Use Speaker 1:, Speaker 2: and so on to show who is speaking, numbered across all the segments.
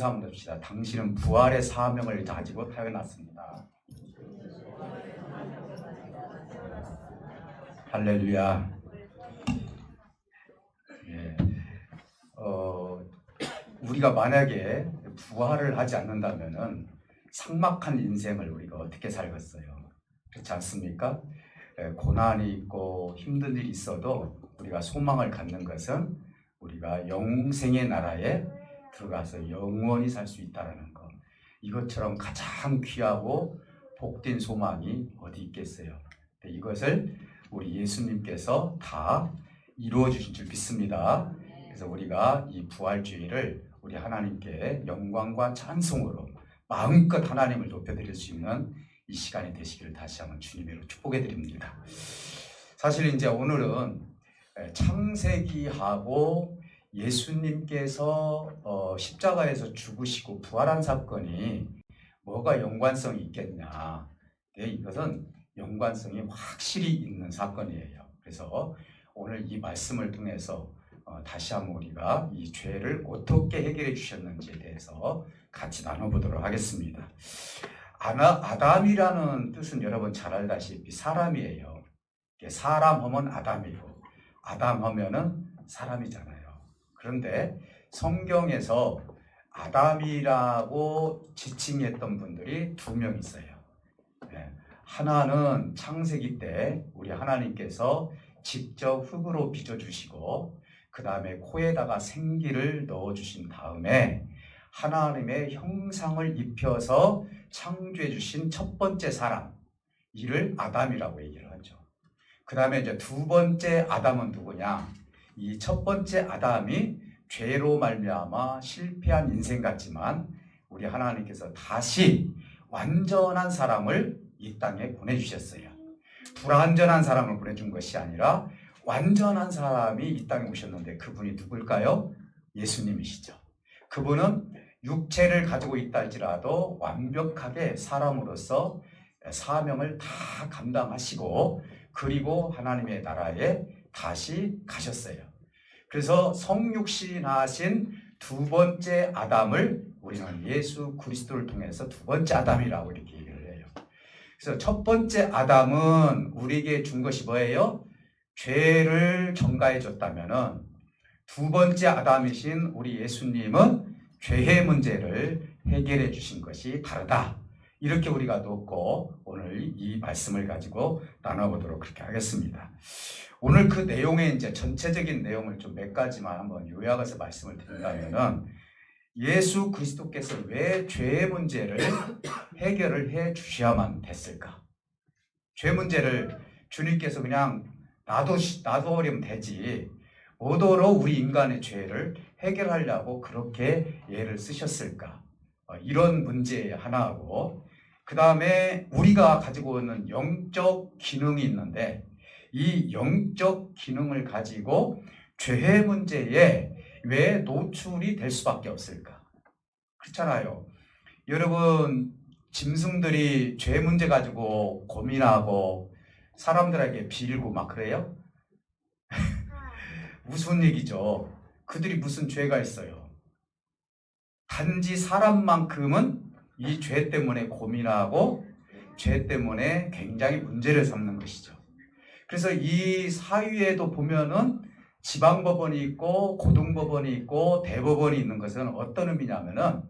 Speaker 1: 인사 한번 합시다. 당신은 부활의 사명을 가지고 태어났습니다. 할렐루야. 예. 우리가 만약에 부활을 하지 않는다면은 삭막한 인생을 우리가 어떻게 살겠어요? 그렇지 않습니까? 고난이 있고 힘든 일이 있어도 우리가 소망을 갖는 것은 우리가 영생의 나라에 들어가서 영원히 살 수 있다는 것. 이것처럼 가장 귀하고 복된 소망이 어디 있겠어요? 이것을 우리 예수님께서 다 이루어 주신 줄 믿습니다. 그래서 우리가 이 부활주의를 우리 하나님께 영광과 찬송으로 마음껏 하나님을 높여드릴 수 있는 이 시간이 되시기를 다시 한번 주님으로 축복해 드립니다. 사실 이제 오늘은 창세기하고 예수님께서 십자가에서 죽으시고 부활한 사건이 뭐가 연관성이 있겠냐. 이것은 연관성이 확실히 있는 사건이에요. 그래서 오늘 이 말씀을 통해서 다시 한번 우리가 이 죄를 어떻게 해결해 주셨는지에 대해서 같이 나눠보도록 하겠습니다. 아담이라는 뜻은 여러분 잘 알다시피 사람이에요. 사람 하면 아담이고 아담 하면은 사람이잖아요. 그런데 성경에서 아담이라고 지칭했던 분들이 두 명 있어요. 하나는 창세기 때 우리 하나님께서 직접 흙으로 빚어주시고 그 다음에 코에다가 생기를 넣어주신 다음에 하나님의 형상을 입혀서 창조해 주신 첫 번째 사람, 이를 아담이라고 얘기를 하죠. 그 다음에 이제 두 번째 아담은 누구냐? 이 첫 번째 아담이 죄로 말미암아 실패한 인생 같지만 우리 하나님께서 다시 완전한 사람을 이 땅에 보내주셨어요. 불완전한 사람을 보내준 것이 아니라 완전한 사람이 이 땅에 오셨는데 그분이 누굴까요? 예수님이시죠. 그분은 육체를 가지고 있다 할지라도 완벽하게 사람으로서 사명을 다 감당하시고 그리고 하나님의 나라에 다시 가셨어요. 그래서 성육신하신 두 번째 아담을 우리는 예수 그리스도를 통해서 두 번째 아담이라고 이렇게 얘기를 해요. 그래서 첫 번째 아담은 우리에게 준 것이 뭐예요? 죄를 전가해 줬다면은 두 번째 아담이신 우리 예수님은 죄의 문제를 해결해 주신 것이 다르다. 이렇게 우리가 놓고 오늘 이 말씀을 가지고 나눠보도록 그렇게 하겠습니다. 오늘 그 내용의 이제 전체적인 내용을 좀 몇 가지만 한번 요약해서 말씀을 드린다면은 예수 그리스도께서 왜 죄의 문제를 해결을 해 주셔야만 됐을까? 죄 문제를 주님께서 그냥 놔두면 되지. 뭐더러 우리 인간의 죄를 해결하려고 그렇게 예를 쓰셨을까? 이런 문제 하나하고 그 다음에 우리가 가지고 있는 영적 기능이 있는데 이 영적 기능을 가지고 죄의 문제에 왜 노출이 될 수밖에 없을까? 그렇잖아요. 여러분 짐승들이 죄 문제 가지고 고민하고 사람들에게 빌고 막 그래요? 무슨 얘기죠? 그들이 무슨 죄가 있어요? 단지 사람만큼은 이 죄 때문에 고민하고 죄 때문에 굉장히 문제를 삼는 것이죠. 그래서 이 사회에도 보면은 지방법원이 있고 고등법원이 있고 대법원이 있는 것은 어떤 의미냐면은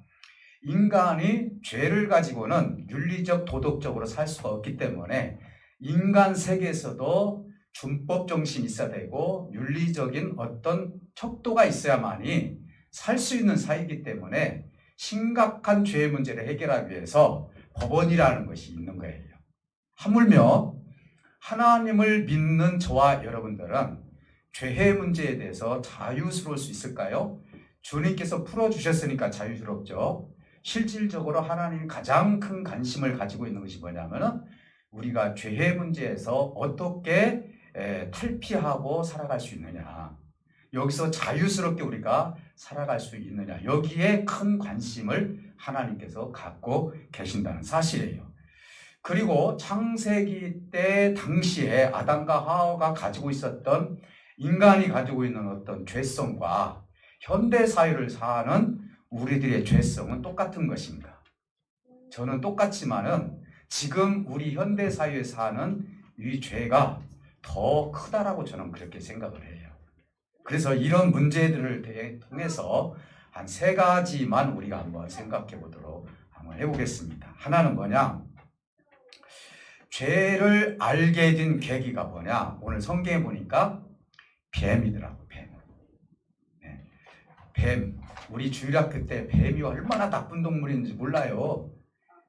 Speaker 1: 인간이 죄를 가지고는 윤리적 도덕적으로 살 수가 없기 때문에 인간 세계에서도 준법 정신이 있어야 되고 윤리적인 어떤 척도가 있어야만이 살 수 있는 사회이기 때문에 심각한 죄의 문제를 해결하기 위해서 법원이라는 것이 있는 거예요. 하물며 하나님을 믿는 저와 여러분들은 죄의 문제에 대해서 자유스러울 수 있을까요? 주님께서 풀어주셨으니까 자유스럽죠. 실질적으로 하나님이 가장 큰 관심을 가지고 있는 것이 뭐냐면은 우리가 죄의 문제에서 어떻게 탈피하고 살아갈 수 있느냐. 여기서 자유스럽게 우리가 살아갈 수 있느냐. 여기에 큰 관심을 하나님께서 갖고 계신다는 사실이에요. 그리고 창세기 때 당시에 아담과 하와가 가지고 있었던 인간이 가지고 있는 어떤 죄성과 현대 사회를 사는 우리들의 죄성은 똑같은 것인가? 저는 똑같지만은 지금 우리 현대 사회에서 하는 이 죄가 더 크다라고 저는 그렇게 생각을 해요. 그래서 이런 문제들을 통해서 한 3가지만 우리가 한번 생각해 보도록 한번 해보겠습니다. 하나는 뭐냐? 죄를 알게 된 계기가 뭐냐? 오늘 성경에 보니까 뱀이더라고, 뱀. 네. 뱀. 우리 주일학교 때 뱀이 얼마나 나쁜 동물인지 몰라요.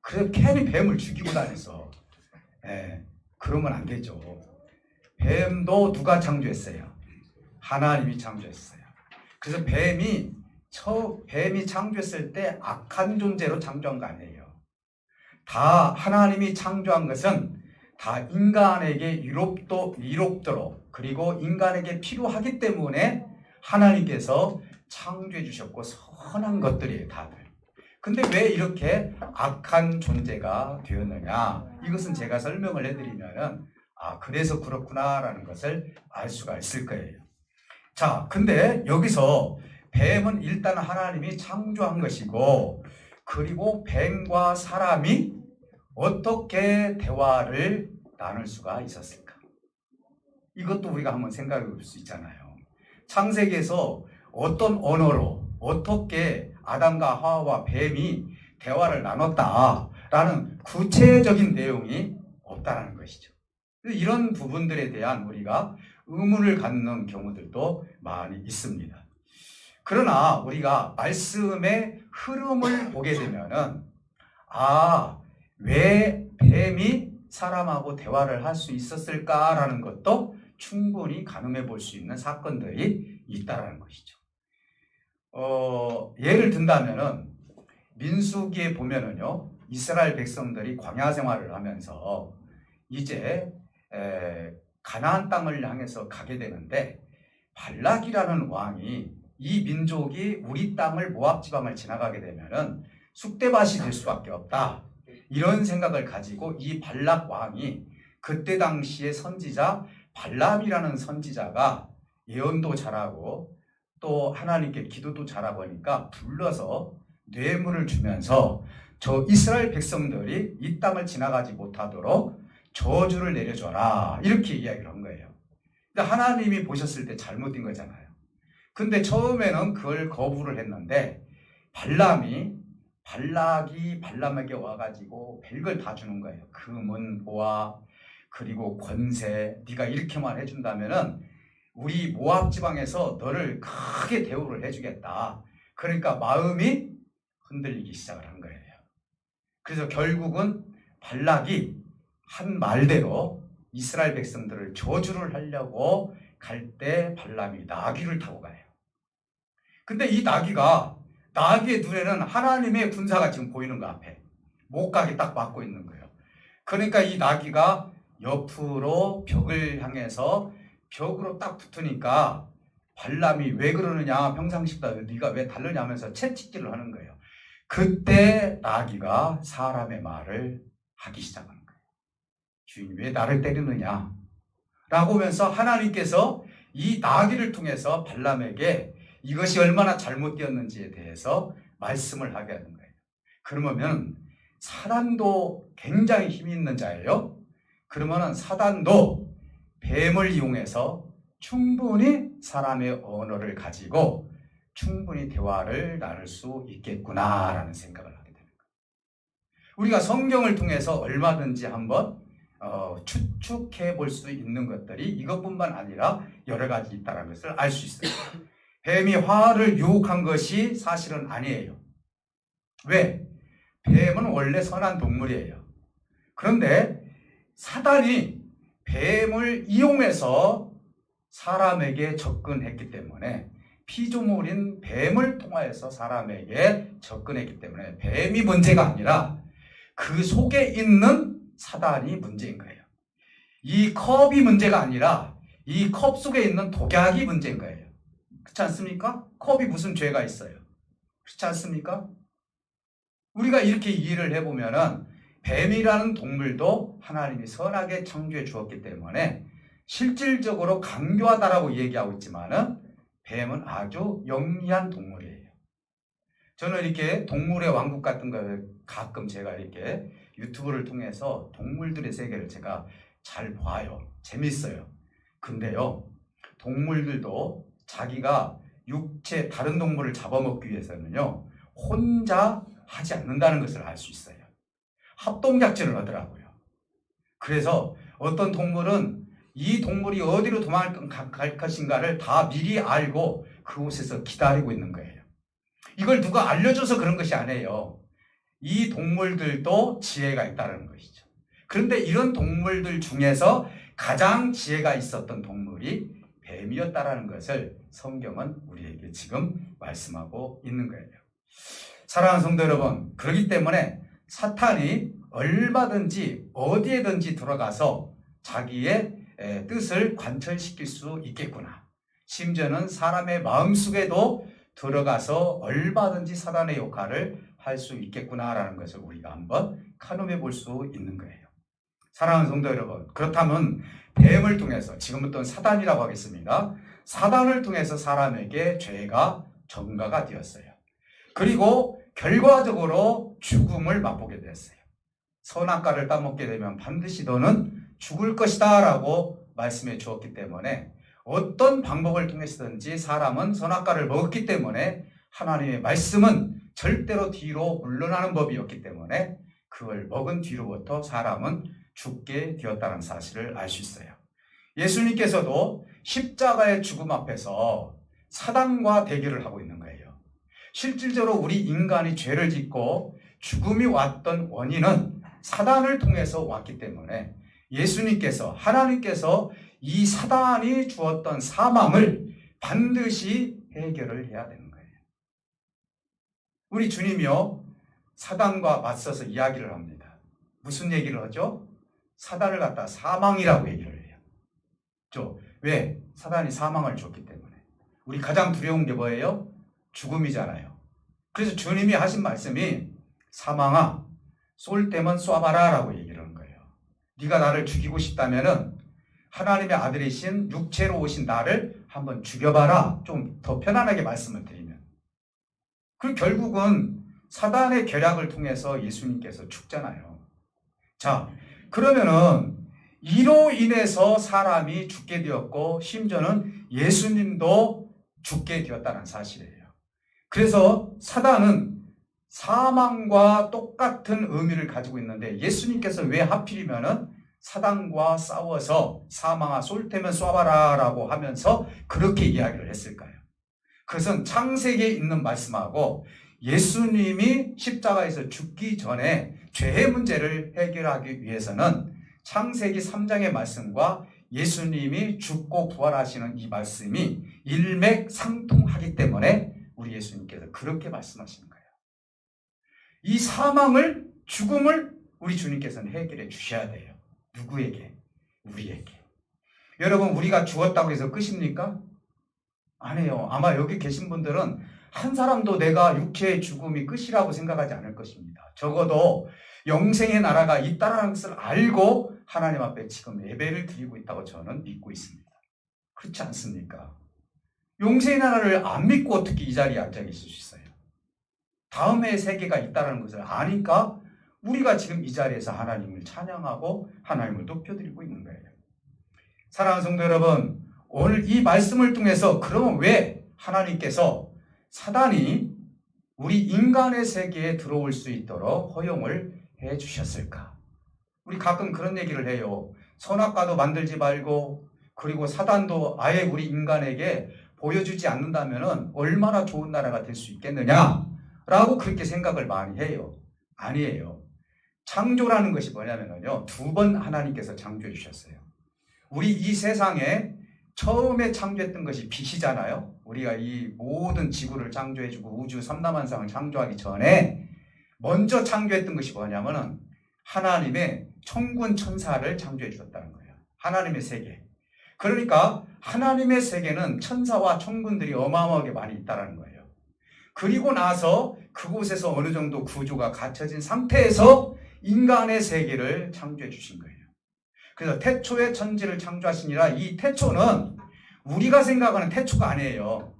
Speaker 1: 그래서 괜히 뱀을 죽이고 다녀서. 네. 그러면 안 되죠. 뱀도 누가 창조했어요? 하나님이 창조했어요. 그래서 뱀이 창조했을 때 악한 존재로 창조한 거 아니에요. 다 하나님이 창조한 것은 다 인간에게 이롭도록 그리고 인간에게 필요하기 때문에 하나님께서 창조해 주셨고 선한 것들이에요, 다들. 근데 왜 이렇게 악한 존재가 되었느냐? 이것은 제가 설명을 해드리면은 그래서 그렇구나라는 것을 알 수가 있을 거예요. 자, 근데 여기서 뱀은 일단 하나님이 창조한 것이고, 그리고 뱀과 사람이 어떻게 대화를 나눌 수가 있었을까? 이것도 우리가 한번 생각해 볼 수 있잖아요. 창세기에서 어떤 언어로 어떻게 아담과 하와와 뱀이 대화를 나눴다라는 구체적인 내용이 없다라는 것이죠. 이런 부분들에 대한 우리가 의문을 갖는 경우들도 많이 있습니다. 그러나 우리가 말씀의 흐름을 보게 되면은 왜 뱀이 사람하고 대화를 할 수 있었을까라는 것도 충분히 가늠해 볼 수 있는 사건들이 있다라는 것이죠. 예를 든다면은 민수기에 보면은요, 이스라엘 백성들이 광야 생활을 하면서 이제 가나안 땅을 향해서 가게 되는데, 발락이라는 왕이 이 민족이 우리 땅을 모압 지방을 지나가게 되면은 쑥대밭이 될 수밖에 없다, 이런 생각을 가지고 이 발락 왕이 그때 당시의 선지자 발람이라는 선지자가 예언도 잘하고 또 하나님께 기도도 잘하고 하니까 불러서 뇌물을 주면서 저 이스라엘 백성들이 이 땅을 지나가지 못하도록 저주를 내려줘라, 이렇게 이야기를 한 거예요. 근데 하나님이 보셨을 때 잘못된 거잖아요. 근데 처음에는 그걸 거부를 했는데 발락이 발람에게 와가지고 별걸 다 주는 거예요. 금은 보아 그리고 권세, 네가 이렇게만 해준다면은 우리 모압 지방에서 너를 크게 대우를 해주겠다. 그러니까 마음이 흔들리기 시작을 한 거예요. 그래서 결국은 발락이 한 말대로 이스라엘 백성들을 저주를 하려고 갈 때 발람이 나귀를 타고 가요. 근데 이 나귀의 눈에는 하나님의 군사가 지금 보이는 거, 앞에 못 가게 딱 막고 있는 거예요. 그러니까 이 나귀가 옆으로 벽을 향해서 벽으로 딱 붙으니까 발람이 왜 그러느냐, 평상시보다 네가 왜 다르냐 하면서 채찍질을 하는 거예요. 그때 나귀가 사람의 말을 하기 시작하는 거예요. 주인, 왜 나를 때리느냐 라고 하면서 하나님께서 이 나귀를 통해서 발람에게 이것이 얼마나 잘못되었는지에 대해서 말씀을 하게 하는 거예요. 그러면 사단도 굉장히 힘이 있는 자예요. 그러면 사단도 뱀을 이용해서 충분히 사람의 언어를 가지고 충분히 대화를 나눌 수 있겠구나라는 생각을 하게 됩니다. 우리가 성경을 통해서 얼마든지 한번 추측해 볼 수 있는 것들이 이것뿐만 아니라 여러 가지 있다는 것을 알 수 있어요. 뱀이 화를 유혹한 것이 사실은 아니에요. 왜? 뱀은 원래 선한 동물이에요. 그런데 사단이 뱀을 이용해서 사람에게 접근했기 때문에, 피조물인 뱀을 통하여서 사람에게 접근했기 때문에 뱀이 문제가 아니라 그 속에 있는 사단이 문제인 거예요. 이 컵이 문제가 아니라 이 컵 속에 있는 독약이 문제인 거예요. 그렇지 않습니까? 컵이 무슨 죄가 있어요? 그렇지 않습니까? 우리가 이렇게 이해를 해보면은 뱀이라는 동물도 하나님이 선하게 창조해 주었기 때문에 실질적으로 강교하다라고 얘기하고 있지만은 뱀은 아주 영리한 동물이에요. 저는 이렇게 동물의 왕국 같은 걸 가끔 제가 이렇게 유튜브를 통해서 동물들의 세계를 제가 잘 봐요. 재밌어요. 근데요, 동물들도 자기가 육체 다른 동물을 잡아먹기 위해서는요, 혼자 하지 않는다는 것을 알 수 있어요. 합동작전을 하더라고요. 그래서 어떤 동물은 이 동물이 어디로 도망갈 것인가를 다 미리 알고 그곳에서 기다리고 있는 거예요. 이걸 누가 알려줘서 그런 것이 아니에요. 이 동물들도 지혜가 있다는 것이죠. 그런데 이런 동물들 중에서 가장 지혜가 있었던 동물이 뱀이었다라는 것을 성경은 우리에게 지금 말씀하고 있는 거예요. 사랑하는 성도 여러분, 그렇기 때문에 사탄이 얼마든지 어디에든지 들어가서 자기의 뜻을 관철시킬 수 있겠구나. 심지어는 사람의 마음속에도 들어가서 얼마든지 사단의 역할을 할 수 있겠구나라는 것을 우리가 한번 가늠해 볼 수 있는 거예요. 사랑하는 성도 여러분, 그렇다면 뱀을 통해서, 지금부터는 사단이라고 하겠습니다. 사단을 통해서 사람에게 죄가 전가가 되었어요. 그리고 결과적으로 죽음을 맛보게 되었어요. 선악과를 따먹게 되면 반드시 너는 죽을 것이다 라고 말씀해 주었기 때문에 어떤 방법을 통해서든지 사람은 선악과를 먹었기 때문에 하나님의 말씀은 절대로 뒤로 물러나는 법이었기 때문에 그걸 먹은 뒤로부터 사람은 죽게 되었다는 사실을 알 수 있어요. 예수님께서도 십자가의 죽음 앞에서 사단과 대결을 하고 있는 거예요. 실질적으로 우리 인간이 죄를 짓고 죽음이 왔던 원인은 사단을 통해서 왔기 때문에 예수님께서, 하나님께서 이 사단이 주었던 사망을 반드시 해결을 해야 되는 거예요. 우리 주님이요, 사단과 맞서서 이야기를 합니다. 무슨 얘기를 하죠? 사단을 갖다 사망이라고 얘기를 해요. 왜? 사단이 사망을 줬기 때문에. 우리 가장 두려운 게 뭐예요? 죽음이잖아요. 그래서 주님이 하신 말씀이 사망아, 쏠 때면 쏴봐라 라고 얘기를 하는 거예요. 네가 나를 죽이고 싶다면은 하나님의 아들이신 육체로 오신 나를 한번 죽여봐라. 좀 더 편안하게 말씀을 드리면. 그리고 결국은 사단의 결약을 통해서 예수님께서 죽잖아요. 자, 그러면은 이로 인해서 사람이 죽게 되었고 심지어는 예수님도 죽게 되었다는 사실이에요. 그래서 사단은 사망과 똑같은 의미를 가지고 있는데 예수님께서 왜 하필이면은 사단과 싸워서 사망아 쏠 테면 쏴봐라 라고 하면서 그렇게 이야기를 했을까요? 그것은 창세기에 있는 말씀하고 예수님이 십자가에서 죽기 전에 죄의 문제를 해결하기 위해서는 창세기 3장의 말씀과 예수님이 죽고 부활하시는 이 말씀이 일맥상통하기 때문에 우리 예수님께서 그렇게 말씀하시는 거예요. 이 사망을, 죽음을 우리 주님께서는 해결해 주셔야 돼요. 누구에게? 우리에게. 여러분, 우리가 죽었다고 해서 끝입니까? 아니에요. 아마 여기 계신 분들은 한 사람도 내가 육체의 죽음이 끝이라고 생각하지 않을 것입니다. 적어도 영생의 나라가 있다는 것을 알고 하나님 앞에 지금 예배를 드리고 있다고 저는 믿고 있습니다. 그렇지 않습니까? 영생의 나라를 안 믿고 어떻게 이 자리에 앉아 계실 수 있어요? 다음의 세계가 있다는 것을 아니까 우리가 지금 이 자리에서 하나님을 찬양하고 하나님을 높여드리고 있는 거예요. 사랑하는 성도 여러분, 오늘 이 말씀을 통해서 그러면 왜 하나님께서 사단이 우리 인간의 세계에 들어올 수 있도록 허용을 해 주셨을까? 우리 가끔 그런 얘기를 해요. 선악과도 만들지 말고 그리고 사단도 아예 우리 인간에게 보여주지 않는다면 얼마나 좋은 나라가 될 수 있겠느냐라고 그렇게 생각을 많이 해요. 아니에요. 창조라는 것이 뭐냐면요, 2번 하나님께서 창조해 주셨어요. 우리 이 세상에 처음에 창조했던 것이 빛이잖아요. 우리가 이 모든 지구를 창조해주고 우주 삼라만상을 창조하기 전에 먼저 창조했던 것이 뭐냐면은 하나님의 천군 천사를 창조해 주셨다는 거예요. 하나님의 세계. 그러니까 하나님의 세계는 천사와 천군들이 어마어마하게 많이 있다는 거예요. 그리고 나서 그곳에서 어느 정도 구조가 갖춰진 상태에서 인간의 세계를 창조해 주신 거예요. 그래서 태초에 천지를 창조하시니라. 이 태초는 우리가 생각하는 태초가 아니에요.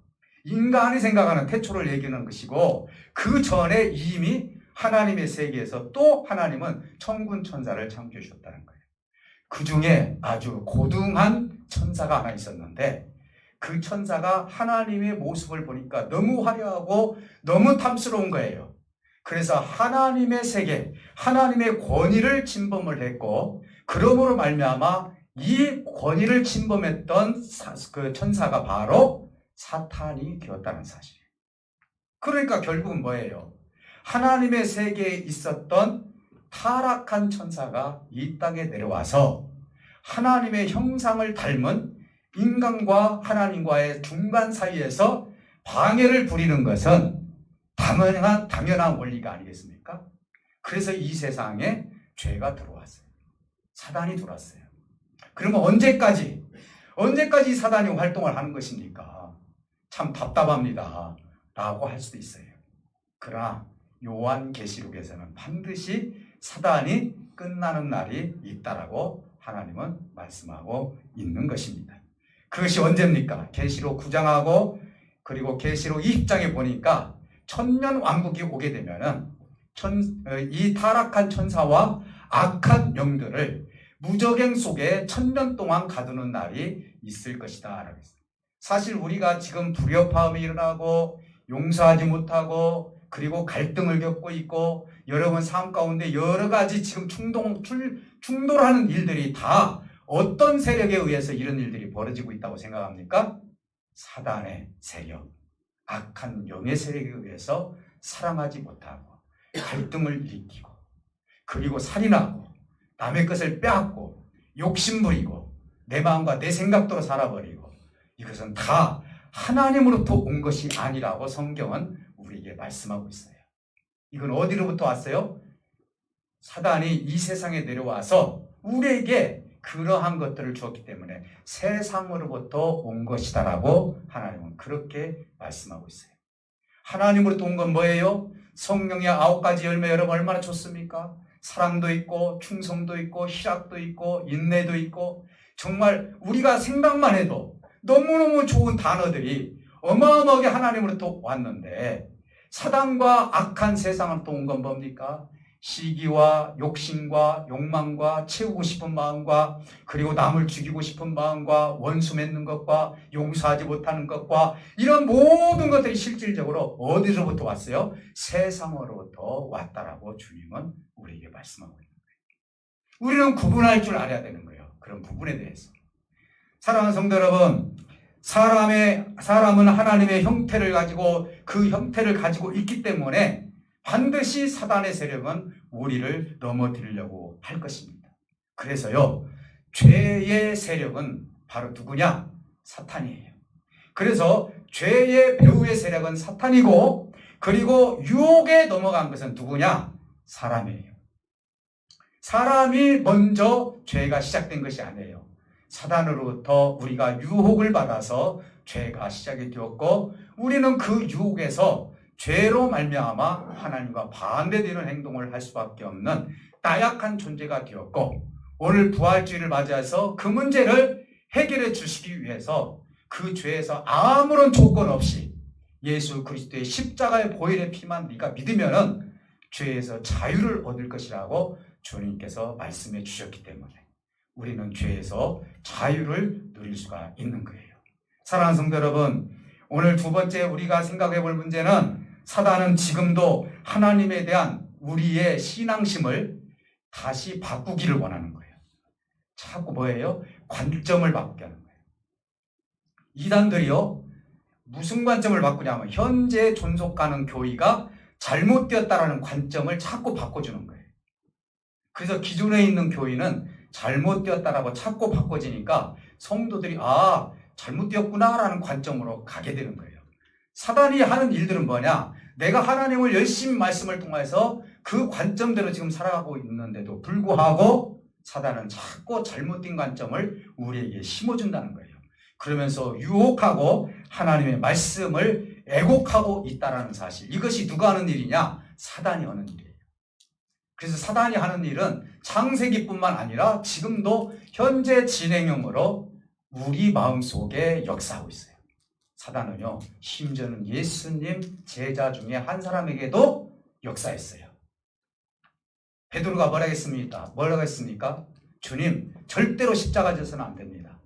Speaker 1: 인간이 생각하는 태초를 얘기하는 것이고, 그 전에 이미 하나님의 세계에서 또 하나님은 천군 천사를 창조해 주셨다는 거예요. 그 중에 아주 고등한 천사가 하나 있었는데, 그 천사가 하나님의 모습을 보니까 너무 화려하고 너무 탐스러운 거예요. 그래서 하나님의 세계, 하나님의 권위를 침범을 했고, 그러므로 말미암아 이 권위를 침범했던 그 천사가 바로 사탄이 되었다는 사실이에요. 그러니까 결국은 뭐예요? 하나님의 세계에 있었던 타락한 천사가 이 땅에 내려와서 하나님의 형상을 닮은 인간과 하나님과의 중간 사이에서 방해를 부리는 것은 당연한 원리가 아니겠습니까? 그래서 이 세상에 죄가 들어왔어요. 사단이 들어왔어요. 그러면 언제까지 사단이 활동을 하는 것입니까? 참 답답합니다 라고 할 수도 있어요. 그러나 요한계시록에서는 반드시 사단이 끝나는 날이 있다라고 하나님은 말씀하고 있는 것입니다. 그것이 언제입니까? 계시록 9장하고 그리고 계시록 20장에 보니까 천년 왕국이 오게 되면은 이 타락한 천사와 악한 영들을 무저갱 속에 천년 동안 가두는 날이 있을 것이다. 사실 우리가 지금 불협화음이 일어나고 용서하지 못하고 그리고 갈등을 겪고 있고 여러분 삶 가운데 여러 가지 지금 충돌하는 일들이 다 어떤 세력에 의해서 이런 일들이 벌어지고 있다고 생각합니까? 사단의 세력, 악한 영의 세력에 의해서 사랑하지 못하고 갈등을 일으키고 그리고 살인하고 남의 것을 빼앗고 욕심부리고 내 마음과 내 생각대로 살아버리고 이것은 다 하나님으로부터 온 것이 아니라고 성경은 우리에게 말씀하고 있어요. 이건 어디로부터 왔어요? 사단이 이 세상에 내려와서 우리에게 그러한 것들을 주었기 때문에 세상으로부터 온 것이다라고 하나님은 그렇게 말씀하고 있어요. 하나님으로부터 온 건 뭐예요? 성령의 9가지 열매 여러분 얼마나 좋습니까? 사랑도 있고 충성도 있고 희락도 있고 인내도 있고 정말 우리가 생각만 해도 너무너무 좋은 단어들이 어마어마하게 하나님으로부터 왔는데 사단과 악한 세상으로부터 온 건 뭡니까? 시기와 욕심과 욕망과 채우고 싶은 마음과 그리고 남을 죽이고 싶은 마음과 원수 맺는 것과 용서하지 못하는 것과 이런 모든 것들이 실질적으로 어디로부터 왔어요? 세상으로부터 왔다라고 주님은 우리에게 말씀하고 있는 거예요. 우리는 구분할 줄 알아야 되는 거예요. 그런 부분에 대해서. 사랑하는 성도 여러분, 사람은 하나님의 형태를 가지고 그 형태를 가지고 있기 때문에 반드시 사단의 세력은 우리를 넘어뜨리려고 할 것입니다. 그래서요, 죄의 세력은 바로 누구냐? 사탄이에요. 그래서 죄의 배후의 세력은 사탄이고 그리고 유혹에 넘어간 것은 누구냐? 사람이에요. 사람이 먼저 죄가 시작된 것이 아니에요. 사단으로부터 우리가 유혹을 받아서 죄가 시작이 되었고 우리는 그 유혹에서 죄로 말미암아 하나님과 반대되는 행동을 할 수밖에 없는 나약한 존재가 되었고 오늘 부활주의를 맞이해서 그 문제를 해결해 주시기 위해서 그 죄에서 아무런 조건 없이 예수 그리스도의 십자가의 보혈의 피만 네가 믿으면은 죄에서 자유를 얻을 것이라고 주님께서 말씀해 주셨기 때문에 우리는 죄에서 자유를 누릴 수가 있는 거예요. 사랑하는 성도 여러분, 오늘 두 번째 우리가 생각해 볼 문제는 사단은 지금도 하나님에 대한 우리의 신앙심을 다시 바꾸기를 원하는 거예요. 자꾸 뭐예요? 관점을 바꾸게 하는 거예요. 이단들이요, 무슨 관점을 바꾸냐면 현재 존속하는 교회가 잘못되었다라는 관점을 자꾸 바꿔주는 거예요. 그래서 기존에 있는 교회는 잘못되었다라고 자꾸 바꿔지니까 성도들이 잘못되었구나라는 관점으로 가게 되는 거예요. 사단이 하는 일들은 뭐냐? 내가 하나님을 열심히 말씀을 통해서 그 관점대로 지금 살아가고 있는데도 불구하고 사단은 자꾸 잘못된 관점을 우리에게 심어준다는 거예요. 그러면서 유혹하고 하나님의 말씀을 애곡하고 있다는 사실. 이것이 누가 하는 일이냐? 사단이 하는 일이에요. 그래서 사단이 하는 일은 창세기뿐만 아니라 지금도 현재 진행형으로 우리 마음속에 역사하고 있어요. 사단은요, 심지어는 예수님 제자 중에 한 사람에게도 역사했어요. 베드로가 뭐라고 했습니까? 주님, 절대로 십자가 져서는 안 됩니다.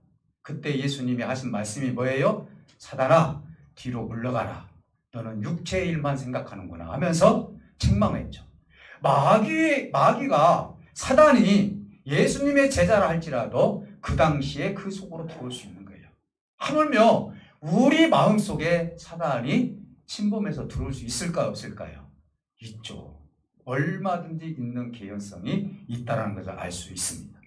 Speaker 1: 그때 예수님이 하신 말씀이 뭐예요? 사단아, 뒤로 물러가라. 너는 육체의 일만 생각하는구나 하면서 책망했죠. 마귀가 사단이 예수님의 제자라 할지라도 그 당시에 그 속으로 들어올 수 있는 거예요. 하물며 우리 마음속에 사단이 침범해서 들어올 수 있을까요? 없을까요? 있죠. 얼마든지 있는 개연성이 있다는 것을 알 수 있습니다.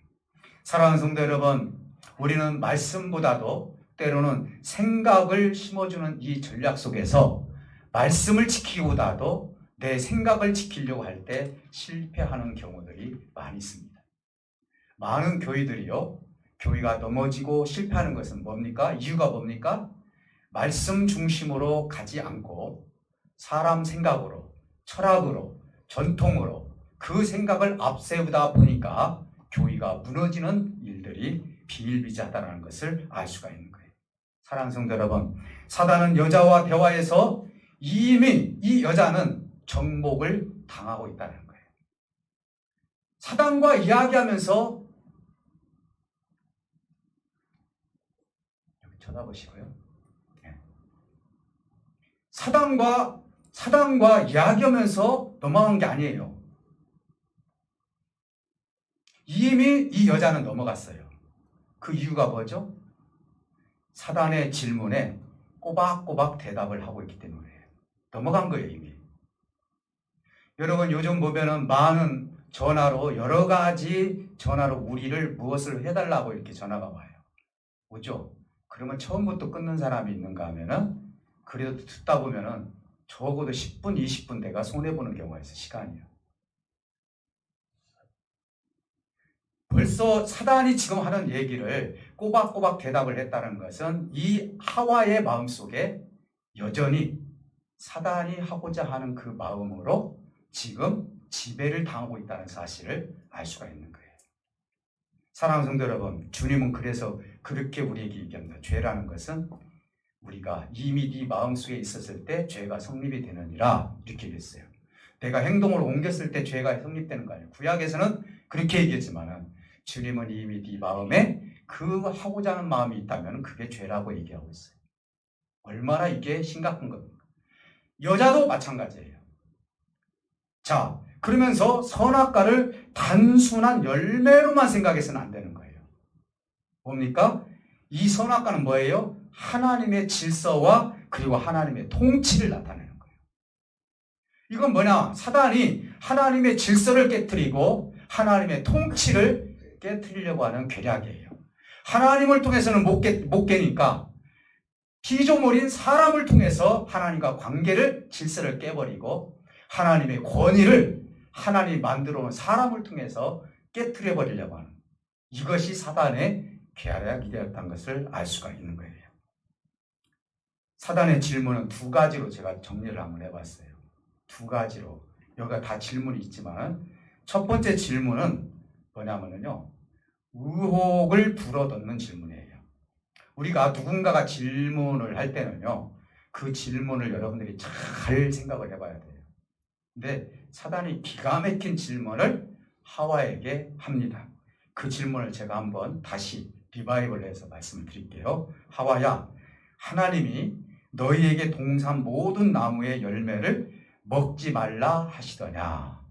Speaker 1: 사랑하는 성도 여러분, 우리는 말씀보다도 때로는 생각을 심어주는 이 전략 속에서 말씀을 지키기보다도 내 생각을 지키려고 할 때 실패하는 경우들이 많이 있습니다. 많은 교회들이요, 교회가 넘어지고 실패하는 것은 뭡니까? 이유가 뭡니까? 말씀 중심으로 가지 않고 사람 생각으로, 철학으로, 전통으로 그 생각을 앞세우다 보니까 교회가 무너지는 일들이 비일비재하다는 것을 알 수가 있는 거예요. 사랑하는 성도 여러분, 사단은 여자와 대화해서 이미 이 여자는 정복을 당하고 있다는 거예요. 사단과 이야기하면서 여기 쳐다보시고요. 사단과 이야기하면서 넘어간 게 아니에요. 이미 이 여자는 넘어갔어요. 그 이유가 뭐죠? 사단의 질문에 꼬박꼬박 대답을 하고 있기 때문이에요. 넘어간 거예요, 이미. 여러분, 요즘 보면은 많은 전화로, 여러 가지 전화로 우리를 무엇을 해달라고 이렇게 전화가 와요. 오죠? 그러면 처음부터 끊는 사람이 있는가 하면은, 그래도 듣다 보면은 적어도 10분, 20분 내가 손해보는 경우가 있어요, 시간이요. 벌써 사단이 지금 하는 얘기를 꼬박꼬박 대답을 했다는 것은 이 하와의 마음속에 여전히 사단이 하고자 하는 그 마음으로 지금 지배를 당하고 있다는 사실을 알 수가 있는 거예요. 사랑하는 성도 여러분, 주님은 그래서 그렇게 우리에게 얘기합니다. 죄라는 것은 우리가 이미 네 마음속에 있었을 때 죄가 성립이 되느니라 이렇게 얘기했어요. 내가 행동을 옮겼을 때 죄가 성립되는 거 아니에요. 구약에서는 그렇게 얘기했지만은 주님은 이미 네 마음에 그 하고자 하는 마음이 있다면 그게 죄라고 얘기하고 있어요. 얼마나 이게 심각한 겁니까? 여자도 마찬가지예요. 자, 그러면서 선악과를 단순한 열매로만 생각해서는 안 되는 거예요. 뭡니까? 이 선악과는 뭐예요? 하나님의 질서와 그리고 하나님의 통치를 나타내는 거예요. 이건 뭐냐? 사단이 하나님의 질서를 깨트리고 하나님의 통치를 깨트리려고 하는 계략이에요. 하나님을 통해서는 못 깨니까 피조물인 사람을 통해서 하나님과 관계를, 질서를 깨버리고 하나님의 권위를 하나님이 만들어 온 사람을 통해서 깨트려 버리려고 하는, 이것이 사단의 계략이 되었다는 것을 알 수가 있는 거예요. 사단의 질문은 두 가지로 제가 정리를 한번 해봤어요. 두 가지로. 여기가 다 질문이 있지만 첫 번째 질문은 뭐냐면요, 의혹을 불어넣는 질문이에요. 우리가 누군가가 질문을 할 때는요, 그 질문을 여러분들이 잘 생각을 해봐야 돼요. 근데 사단이 기가 막힌 질문을 하와에게 합니다. 그 질문을 제가 한번 다시 리바이벌 해서 말씀을 드릴게요. 하와야, 하나님이 너희에게 동산 모든 나무의 열매를 먹지 말라 하시더냐?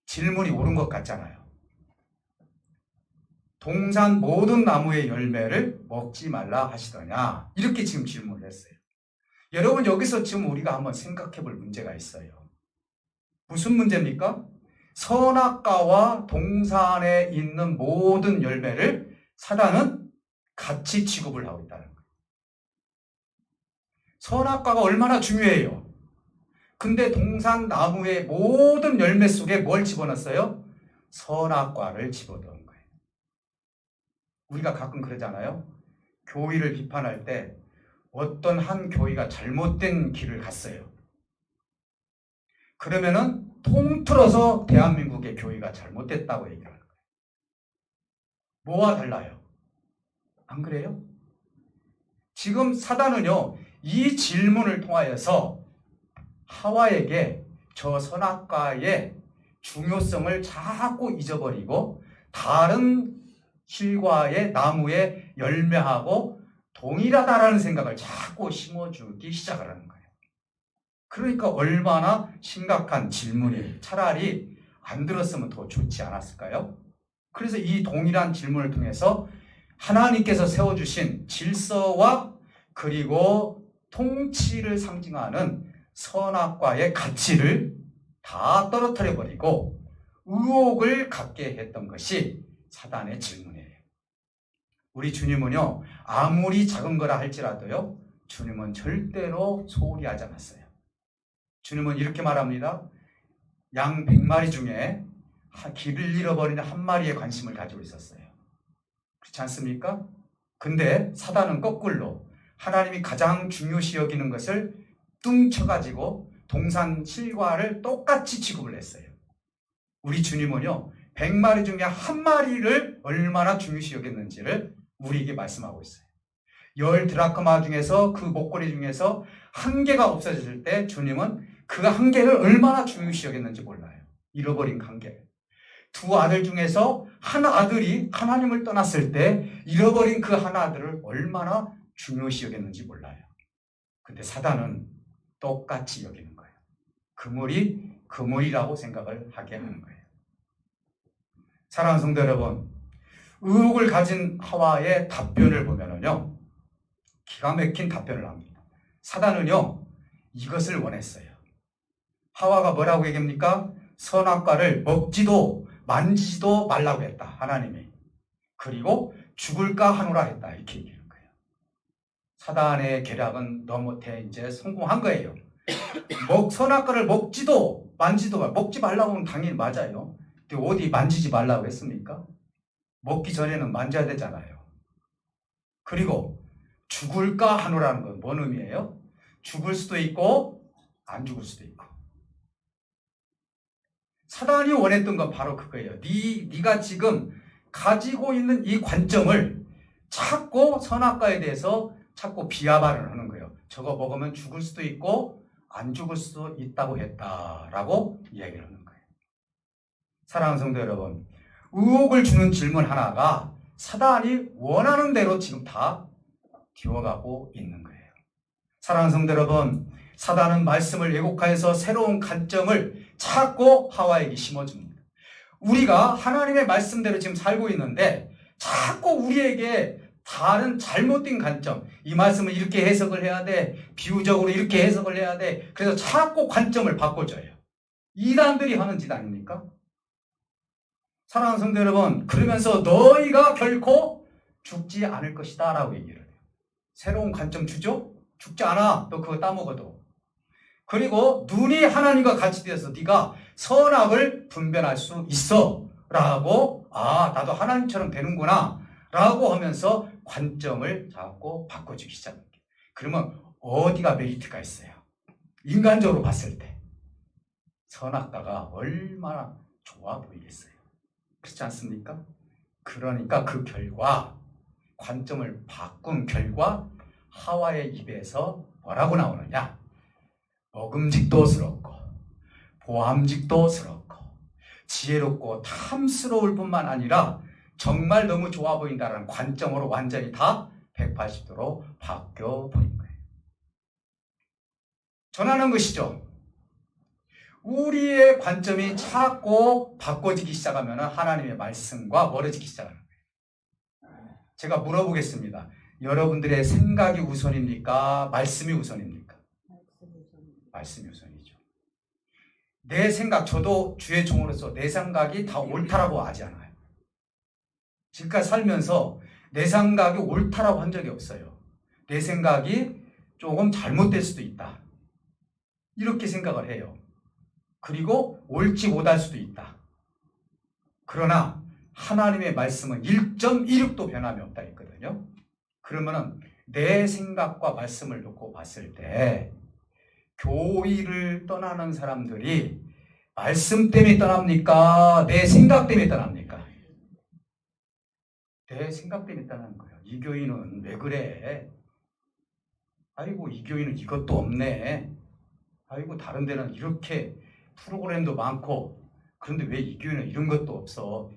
Speaker 1: 질문이 옳은 것 같잖아요. 동산 모든 나무의 열매를 먹지 말라 하시더냐? 이렇게 지금 질문을 했어요. 여러분, 여기서 지금 우리가 한번 생각해 볼 문제가 있어요. 무슨 문제입니까? 선악과와 동산에 있는 모든 열매를 사단은 같이 취급을 하고 있다는 거예요. 선악과가 얼마나 중요해요. 근데 동산 나무의 모든 열매 속에 뭘 집어넣었어요? 선악과를 집어넣은 거예요. 우리가 가끔 그러잖아요. 교회를 비판할 때 어떤 한 교회가 잘못된 길을 갔어요. 그러면은 통틀어서 대한민국의 교회가 잘못됐다고 얘기하는 거예요. 뭐와 달라요? 안 그래요? 지금 사단은요, 이 질문을 통하여서 하와에게 저 선악과의 중요성을 자꾸 잊어버리고 다른 실과의 나무에 열매하고 동일하다라는 생각을 자꾸 심어주기 시작을 하는 거예요. 그러니까 얼마나 심각한 질문이 차라리 안 들었으면 더 좋지 않았을까요? 그래서 이 동일한 질문을 통해서 하나님께서 세워주신 질서와 그리고 통치를 상징하는 선악과의 가치를 다 떨어뜨려 버리고 의혹을 갖게 했던 것이 사단의 질문이에요. 우리 주님은요, 아무리 작은 거라 할지라도요, 주님은 절대로 소홀히 하지 않았어요. 주님은 이렇게 말합니다. 양 100마리 중에 길을 잃어버린 한 마리에 관심을 가지고 있었어요. 그렇지 않습니까? 근데 사단은 거꾸로 하나님이 가장 중요시 여기는 것을 뚱쳐가지고 동산 실과를 똑같이 취급을 했어요. 우리 주님은요, 100마리 중에 한 마리를 얼마나 중요시 여겼는지를 우리에게 말씀하고 있어요. 10드라크마 중에서 그 목걸이 중에서 한 개가 없어졌을 때 주님은 그 한 개를 얼마나 중요시 여겼는지 몰라요. 잃어버린 한 개. 두 아들 중에서 한 아들이 하나님을 떠났을 때 잃어버린 그 한 아들을 얼마나 중요시 여겼는지 몰라요. 근데 사단은 똑같이 여기는 거예요. 그물이 그물이라고 생각을 하게 하는 거예요. 사랑하는 성도 여러분, 의혹을 가진 하와의 답변을 보면은요, 기가 막힌 답변을 합니다. 사단은요, 이것을 원했어요. 하와가 뭐라고 얘기합니까? 선악과를 먹지도 만지지도 말라고 했다, 하나님이. 그리고 죽을까 하노라 했다, 이렇게 얘기하는 거예요. 사단의 계략은 너무 이제 성공한 거예요. 선악과를 먹지도 만지도 먹지 말라고 하면 당연히 맞아요. 근데 어디 만지지 말라고 했습니까? 먹기 전에는 만져야 되잖아요. 그리고 죽을까 하노라는 건 뭔 의미예요? 죽을 수도 있고 안 죽을 수도 있고. 사단이 원했던 건 바로 그거예요. 네가 지금 가지고 있는 이 관점을 자꾸 선악과에 대해서 자꾸 비하발을 하는 거예요. 저거 먹으면 죽을 수도 있고 안 죽을 수도 있다고 했다라고 이야기를 하는 거예요. 사랑하는 성도 여러분, 의혹을 주는 질문 하나가 사단이 원하는 대로 지금 다 기워가고 있는 거예요. 사랑하는 성도 여러분, 사단은 말씀을 왜곡하여서 새로운 관점을 찾고 하와에게 심어줍니다. 우리가 하나님의 말씀대로 지금 살고 있는데 자꾸 우리에게 다른 잘못된 관점, 이 말씀을 이렇게 해석을 해야 돼, 비유적으로 이렇게 해석을 해야 돼, 그래서 자꾸 관점을 바꿔줘요. 이단들이 하는 짓 아닙니까? 사랑하는 성도 여러분, 그러면서 너희가 결코 죽지 않을 것이다 라고 얘기를 해요. 새로운 관점 주죠? 죽지 않아. 너 그거 따먹어도. 그리고 눈이 하나님과 같이 되어서 네가 선악을 분별할 수 있어 라고, 나도 하나님처럼 되는구나 라고 하면서 관점을 자꾸 바꿔주기 시작합니다. 그러면 어디가 메리트가 있어요? 인간적으로 봤을 때 선악과가 얼마나 좋아 보이겠어요? 그렇지 않습니까? 그러니까 그 결과, 관점을 바꾼 결과 하와의 입에서 뭐라고 나오느냐? 먹음직도스럽고 보암직도스럽고 지혜롭고 탐스러울 뿐만 아니라 정말 너무 좋아 보인다는 관점으로 완전히 다 180도로 바뀌어버린 거예요. 전하는 것이죠. 우리의 관점이 자꾸 바꿔지기 시작하면 하나님의 말씀과 멀어지기 시작하는 거예요. 제가 물어보겠습니다. 여러분들의 생각이 우선입니까? 말씀이 우선입니까? 말씀이 우선이죠. 내 생각, 저도 주의 종으로서 내 생각이 다 옳다라고 하지 않아요. 지금까지 살면서 내 생각이 옳다라고 한 적이 없어요. 내 생각이 조금 잘못될 수도 있다, 이렇게 생각을 해요. 그리고 옳지 못할 수도 있다. 그러나 하나님의 말씀은 1.16도 변함이 없다 했거든요. 그러면은 내 생각과 말씀을 놓고 봤을 때 교회를 떠나는 사람들이 말씀 때문에 떠납니까? 내 생각 때문에 떠납니까? 내 생각 때문에 떠나는 거예요. 이 교인은 왜 그래? 아이고 이 교회는 이것도 없네. 아이고 다른 데는 이렇게 프로그램도 많고 그런데 왜 이 교회는 이런 것도 없어.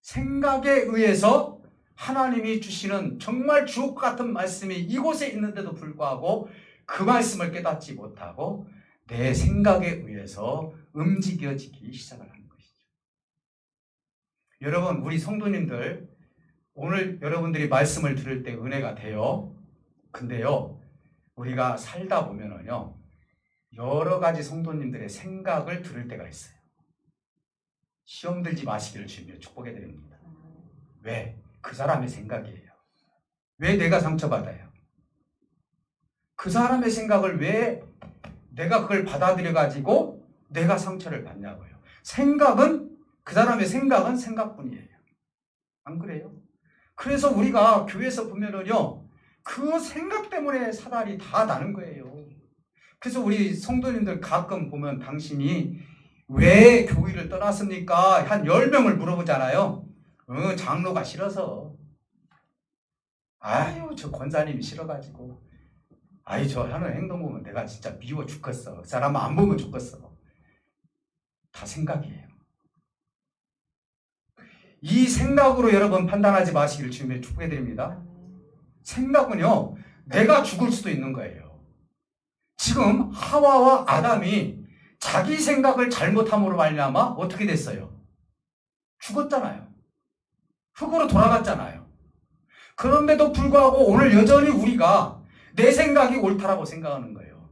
Speaker 1: 생각에 의해서 하나님이 주시는 정말 주옥 같은 말씀이 이곳에 있는데도 불구하고 그 말씀을 깨닫지 못하고 내 생각에 의해서 움직여지기 시작을 하는 것이죠. 여러분, 우리 성도님들, 오늘 여러분들이 말씀을 들을 때 은혜가 돼요. 근데요, 우리가 살다 보면은요, 여러 가지 성도님들의 생각을 들을 때가 있어요. 시험 들지 마시기를 주님께 축복해 드립니다. 왜? 그 사람의 생각이에요. 왜 내가 상처받아요? 그 사람의 생각을 왜 내가 그걸 받아들여 가지고 내가 상처를 받냐고요. 그 사람의 생각은 생각뿐이에요. 안 그래요? 그래서 우리가 교회에서 보면은요, 그 생각 때문에 사달이 다 나는 거예요. 그래서 우리 성도님들 가끔 보면 당신이 왜 교회를 떠났습니까? 한 10명을 물어보잖아요. 장로가 싫어서. 아유, 저 권사님이 싫어가지고. 아이, 저 하는 행동 보면 내가 진짜 미워 죽겠어. 그 사람 안 보면 죽겠어. 다 생각이에요. 이 생각으로 여러분 판단하지 마시기를 주님의 축복해 드립니다. 생각은요, 내가 죽을 수도 있는 거예요. 지금 하와와 아담이 자기 생각을 잘못함으로 말미암아 어떻게 됐어요? 죽었잖아요. 흙으로 돌아갔잖아요. 그런데도 불구하고 오늘 여전히 우리가 내 생각이 옳다라고 생각하는 거예요.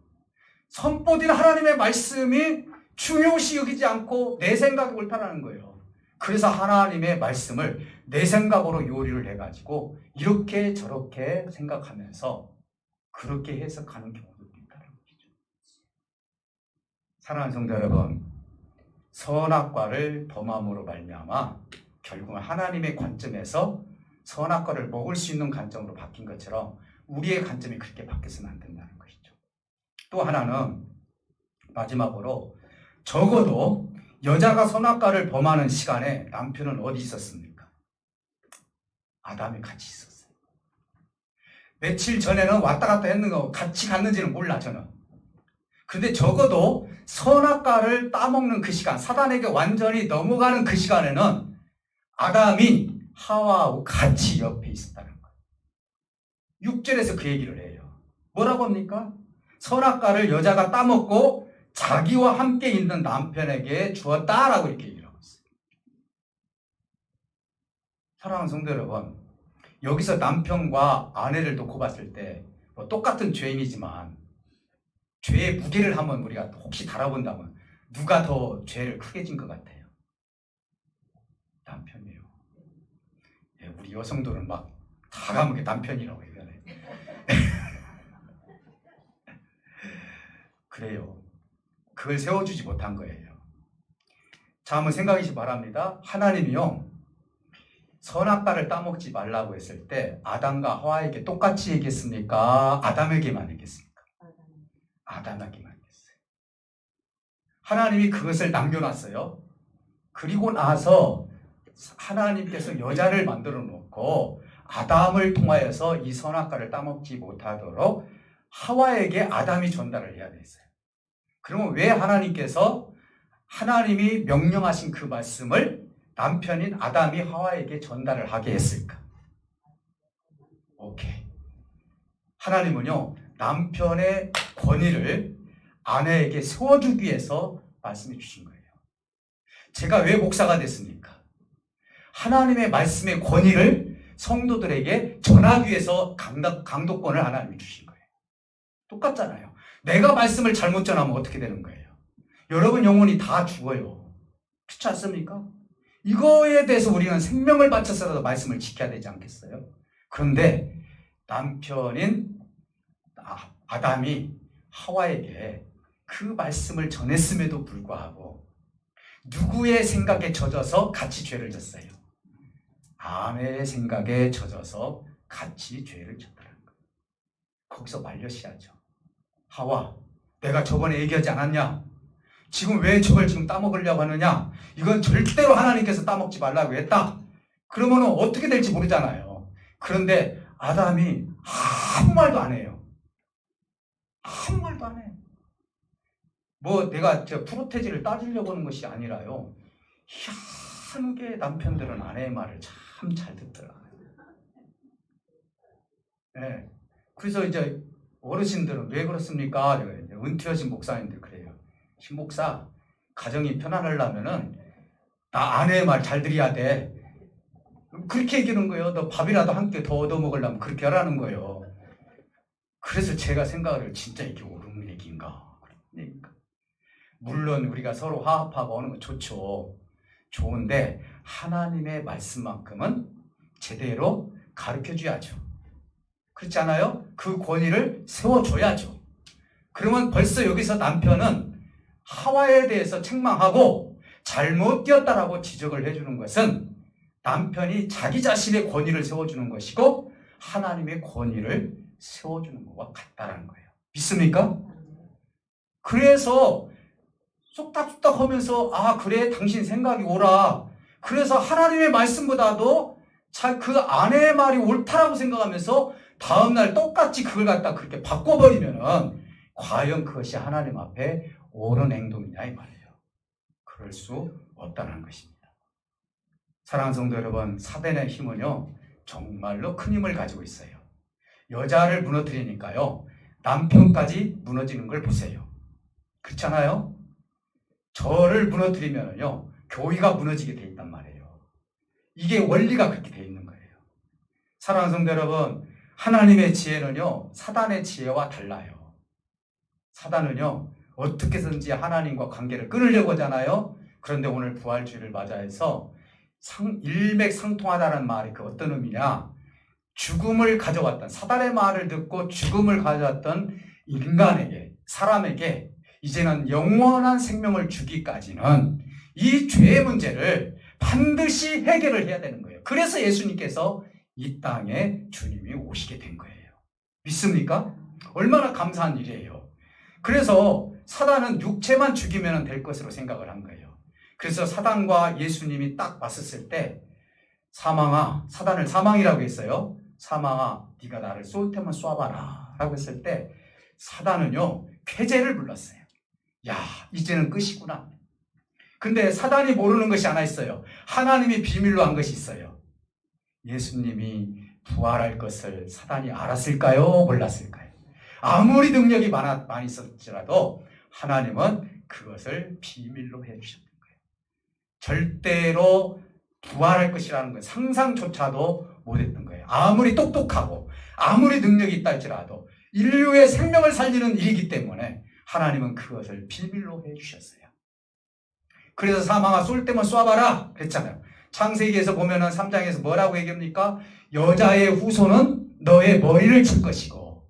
Speaker 1: 선포된 하나님의 말씀이 중요시 여기지 않고 내 생각이 옳다라는 거예요. 그래서 하나님의 말씀을 내 생각으로 요리를 해가지고 이렇게 저렇게 생각하면서 그렇게 해석하는 경우도 있다는 거죠. 사랑하는 성도 여러분, 선악과를 범함으로 말미암아 결국은 하나님의 관점에서 선악과를 먹을 수 있는 관점으로 바뀐 것처럼 우리의 관점이 그렇게 바뀌어서는 안 된다는 것이죠. 또 하나는 마지막으로 적어도 여자가 선악과를 범하는 시간에 남편은 어디 있었습니까? 아담이 같이 있었어요. 며칠 전에는 왔다 갔다 했는 거 같이 갔는지는 몰라 저는. 그런데 적어도 선악과를 따먹는 그 시간, 사단에게 완전히 넘어가는 그 시간에는 아담이 하와하고 같이 옆에 있었다는 거예요. 6절에서 그 얘기를 해요. 뭐라고 합니까? 선악과를 여자가 따먹고 자기와 함께 있는 남편에게 주었다라고 이렇게 얘기를 하고 있어요. 사랑하는 성도 여러분, 여기서 남편과 아내를 놓고 봤을 때 똑같은 죄인이지만 죄의 무게를 한번 우리가 혹시 달아본다면 누가 더 죄를 크게 진 것 같아요? 남편이에요. 예, 우리 여성들은 막 다 가면 남편이라고 얘기하네. 그래요. 그걸 세워주지 못한 거예요. 자, 한번 생각하시기 바랍니다. 하나님이요, 선악과를 따먹지 말라고 했을 때 아담과 하와에게 똑같이 얘기했습니까? 아담에게만 얘기했습니까? 아담에게만 얘기했어요. 하나님이 그것을 남겨놨어요. 그리고 나서 하나님께서 여자를 만들어 놓고 아담을 통하여서 이 선악과를 따먹지 못하도록 하와에게 아담이 전달을 해야 됐어요. 그러면 왜 하나님이 명령하신 그 말씀을 남편인 아담이 하와에게 전달을 하게 했을까? 오케이. 하나님은요, 남편의 권위를 아내에게 세워주기 위해서 말씀해 주신 거예요. 제가 왜 목사가 됐습니까? 하나님의 말씀의 권위를 성도들에게 전하기 위해서 강도권을 하나님이 주신 거예요. 똑같잖아요. 내가 말씀을 잘못 전하면 어떻게 되는 거예요? 여러분 영혼이 다 죽어요. 그렇지 않습니까? 이거에 대해서 우리는 생명을 바쳐서라도 말씀을 지켜야 되지 않겠어요? 그런데 남편인 아담이 하와에게 그 말씀을 전했음에도 불구하고 누구의 생각에 젖어서 같이 죄를 졌어요? 아내의 생각에 젖어서 같이 죄를 졌다는 거예요. 거기서 말려시하죠. 하와, 내가 저번에 얘기하지 않았냐? 지금 왜 저걸 지금 따먹으려고 하느냐? 이건 절대로 하나님께서 따먹지 말라고 했다. 그러면 어떻게 될지 모르잖아요. 그런데 아담이 아무 말도 안 해요. 아무 말도 안 해요. 뭐 내가 저 프로테지를 따지려고 하는 것이 아니라요. 희한하게 남편들은 아내의 말을 참 잘 듣더라. 네. 그래서 이제 어르신들은 왜 그렇습니까? 은퇴하신 목사님들 그래요. 신목사, 가정이 편안하려면은 나 아내의 말 잘 들어야 돼. 그렇게 얘기하는 거예요. 너 밥이라도 한 끼 더 얻어먹으려면 그렇게 하라는 거예요. 그래서 제가 생각을 진짜 이게 옳은 얘기인가? 그러니까. 물론 우리가 서로 화합하고 하는 건 좋죠. 좋은데 하나님의 말씀만큼은 제대로 가르쳐줘야죠. 그렇지 않아요? 그 권위를 세워줘야죠. 그러면 벌써 여기서 남편은 하와에 대해서 책망하고 잘못 되었다라고 지적을 해주는 것은 남편이 자기 자신의 권위를 세워주는 것이고 하나님의 권위를 세워주는 것과 같다는 거예요. 믿습니까? 그래서 쏙닥쏙닥 하면서 아 그래 당신 생각이 옳아. 그래서 하나님의 말씀보다도 그 아내의 말이 옳다라고 생각하면서 다음날 똑같이 그걸 갖다 그렇게 바꿔버리면은 과연 그것이 하나님 앞에 옳은 행동이냐 이 말이에요. 그럴 수 없다는 것입니다. 사랑하는 성도 여러분, 사단의 힘은요 정말로 큰 힘을 가지고 있어요. 여자를 무너뜨리니까요 남편까지 무너지는 걸 보세요. 그렇잖아요? 저를 무너뜨리면요 교회가 무너지게 돼 있단 말이에요. 이게 원리가 그렇게 돼 있는 거예요. 사랑하는 성도 여러분, 하나님의 지혜는요 사단의 지혜와 달라요. 사단은요 어떻게든지 하나님과 관계를 끊으려고 하잖아요. 그런데 오늘 부활주의를 맞아해서 일맥상통하다는 말이 그 어떤 의미냐, 죽음을 가져왔던 사단의 말을 듣고 죽음을 가져왔던 인간에게, 사람에게 이제는 영원한 생명을 주기까지는 이 죄의 문제를 반드시 해결을 해야 되는 거예요. 그래서 예수님께서 이 땅에 주님이 오시게 된 거예요. 믿습니까? 얼마나 감사한 일이에요. 그래서 사단은 육체만 죽이면 될 것으로 생각을 한 거예요. 그래서 사단과 예수님이 딱 맞섰을 때 사망아, 사단을 사망이라고 했어요. 사망아, 네가 나를 쏠 테면 쏴봐라 라고 했을 때 사단은요 쾌재를 불렀어요. 야, 이제는 끝이구나. 근데 사단이 모르는 것이 하나 있어요. 하나님이 비밀로 한 것이 있어요. 예수님이 부활할 것을 사단이 알았을까요? 몰랐을까요? 아무리 능력이 많이 있었지라도 하나님은 그것을 비밀로 해주셨던 거예요. 절대로 부활할 것이라는 건 상상조차도 못했던 거예요. 아무리 똑똑하고 아무리 능력이 있다 할지라도 인류의 생명을 살리는 일이기 때문에 하나님은 그것을 비밀로 해주셨어요. 그래서 사망아 쏠 때면 쏴봐라 그랬잖아요. 창세기에서 보면은 3장에서 뭐라고 얘기합니까? 여자의 후손은 너의 머리를 칠 것이고,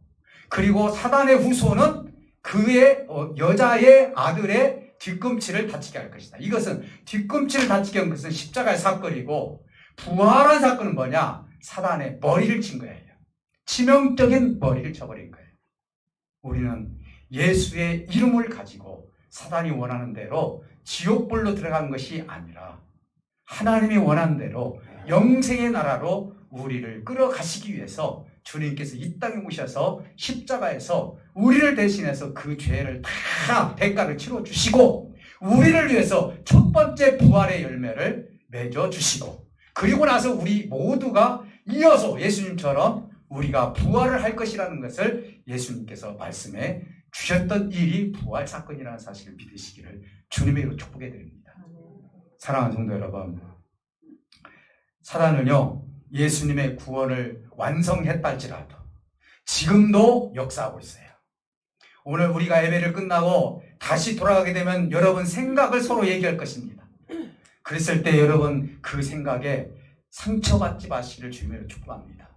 Speaker 1: 그리고 사단의 후손은 그의 여자의 아들의 뒤꿈치를 다치게 할 것이다. 이것은 뒤꿈치를 다치게 한 것은 십자가의 사건이고, 부활한 사건은 뭐냐? 사단의 머리를 친 거예요. 치명적인 머리를 쳐버린 거예요. 우리는 예수의 이름을 가지고 사단이 원하는 대로 지옥불로 들어간 것이 아니라 하나님이 원하는 대로 영생의 나라로 우리를 끌어가시기 위해서 주님께서 이 땅에 오셔서 십자가에서 우리를 대신해서 그 죄를 다 대가를 치러주시고 우리를 위해서 첫 번째 부활의 열매를 맺어주시고, 그리고 나서 우리 모두가 이어서 예수님처럼 우리가 부활을 할 것이라는 것을 예수님께서 말씀해 주셨던 일이 부활 사건이라는 사실을 믿으시기를 주님의 이름으로 축복해 드립니다. 사랑하는 성도 여러분, 사단은요 예수님의 구원을 완성했다 할지라도 지금도 역사하고 있어요. 오늘 우리가 예배를 끝나고 다시 돌아가게 되면 여러분 생각을 서로 얘기할 것입니다. 그랬을 때 여러분 그 생각에 상처받지 마시기를 주님으로 축복합니다.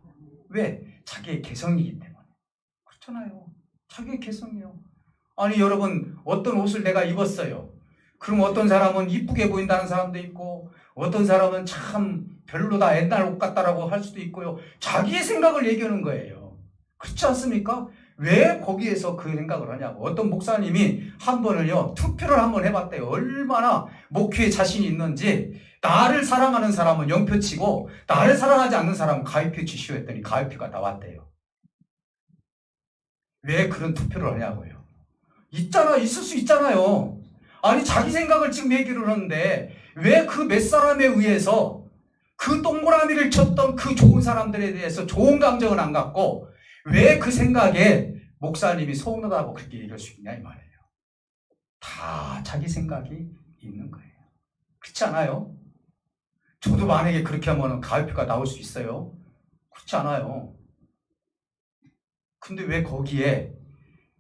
Speaker 1: 왜? 자기의 개성이기 때문에. 그렇잖아요. 자기의 개성이요. 아니 여러분 어떤 옷을 내가 입었어요. 그럼 어떤 사람은 이쁘게 보인다는 사람도 있고 어떤 사람은 참 별로다 옛날 옷 같다라고 할 수도 있고요. 자기의 생각을 얘기하는 거예요. 그렇지 않습니까? 왜 거기에서 그 생각을 하냐고. 어떤 목사님이 한 번을요 투표를 한번 해봤대요. 얼마나 목회에 자신이 있는지. 나를 사랑하는 사람은 0표 치고 나를 사랑하지 않는 사람은 가위표 치시오 했더니 가위표가 나왔대요. 왜 그런 투표를 하냐고요. 있을 수 있잖아요. 아니, 자기 생각을 지금 얘기를 하는데 왜 그 몇 사람에 의해서 그 동그라미를 쳤던 그 좋은 사람들에 대해서 좋은 감정을 안 갖고 왜 그 생각에 목사님이 서운하다고 그렇게 얘기할 수 있냐 이 말이에요. 다 자기 생각이 있는 거예요. 그렇지 않아요? 저도 만약에 그렇게 하면 가을표가 나올 수 있어요? 그렇지 않아요. 근데 왜 거기에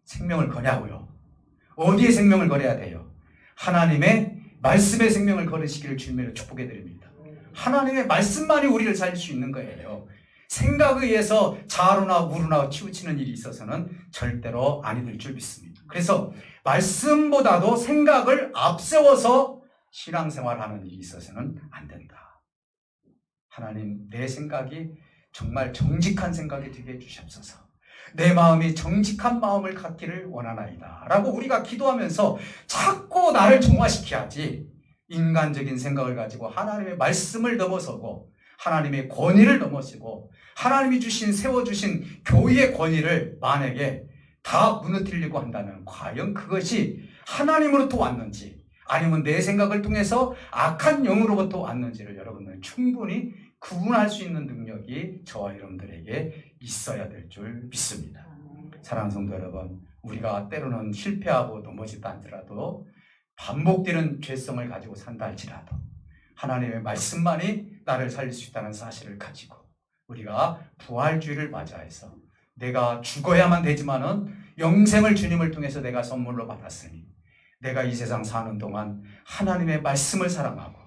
Speaker 1: 생명을 거냐고요. 어디에 생명을 걸어야 돼요? 하나님의 말씀의 생명을 걸으시기를 주님으로 축복해 드립니다. 하나님의 말씀만이 우리를 살릴 수 있는 거예요. 생각에 의해서 좌로나 우로나 치우치는 일이 있어서는 절대로 아니 될 줄 믿습니다. 그래서 말씀보다도 생각을 앞세워서 신앙생활하는 일이 있어서는 안 된다. 하나님, 내 생각이 정말 정직한 생각이 되게 해주시옵소서. 내 마음이 정직한 마음을 갖기를 원하나이다 라고 우리가 기도하면서 자꾸 나를 정화시켜야지, 인간적인 생각을 가지고 하나님의 말씀을 넘어서고 하나님의 권위를 넘어서고 하나님이 세워주신 교회의 권위를 만약에 다 무너뜨리려고 한다면 과연 그것이 하나님으로부터 왔는지 아니면 내 생각을 통해서 악한 영으로부터 왔는지를 여러분은 충분히 구분할 수 있는 능력이 저와 여러분들에게 있어야 될 줄 믿습니다. 사랑하는 성도 여러분, 우리가 때로는 실패하고 넘어지다 하더라도 반복되는 죄성을 가지고 산다 할지라도 하나님의 말씀만이 나를 살릴 수 있다는 사실을 가지고 우리가 부활주의를 맞이해서 내가 죽어야만 되지만은 영생을 주님을 통해서 내가 선물로 받았으니 내가 이 세상 사는 동안 하나님의 말씀을 사랑하고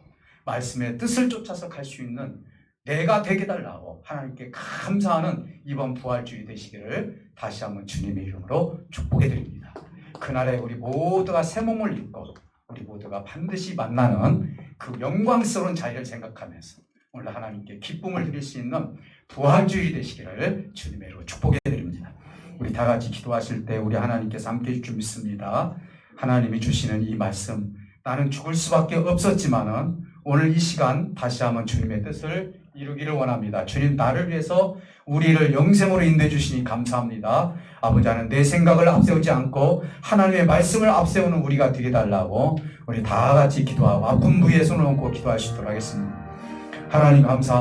Speaker 1: 말씀의 뜻을 쫓아서 갈 수 있는 내가 되게 달라고 하나님께 감사하는 이번 부활주의 되시기를 다시 한번 주님의 이름으로 축복해 드립니다. 그날에 우리 모두가 새 몸을 입고 우리 모두가 반드시 만나는 그 영광스러운 자리를 생각하면서 오늘 하나님께 기쁨을 드릴 수 있는 부활주의 되시기를 주님의 이름으로 축복해 드립니다. 우리 다 같이 기도하실 때 우리 하나님께서 함께 해줄 줄 믿습니다. 하나님이 주시는 이 말씀, 나는 죽을 수밖에 없었지만은 오늘 이 시간 다시 한번 주님의 뜻을 이루기를 원합니다. 주님, 나를 위해서 우리를 영생으로 인도해 주시니 감사합니다. 아버지, 하나님, 내 생각을 앞세우지 않고 하나님의 말씀을 앞세우는 우리가 되게 달라고 우리 다 같이 기도하고 아픈 부위에 손을 얹고 기도할 수 있도록 하겠습니다. 하나님 감사합니다.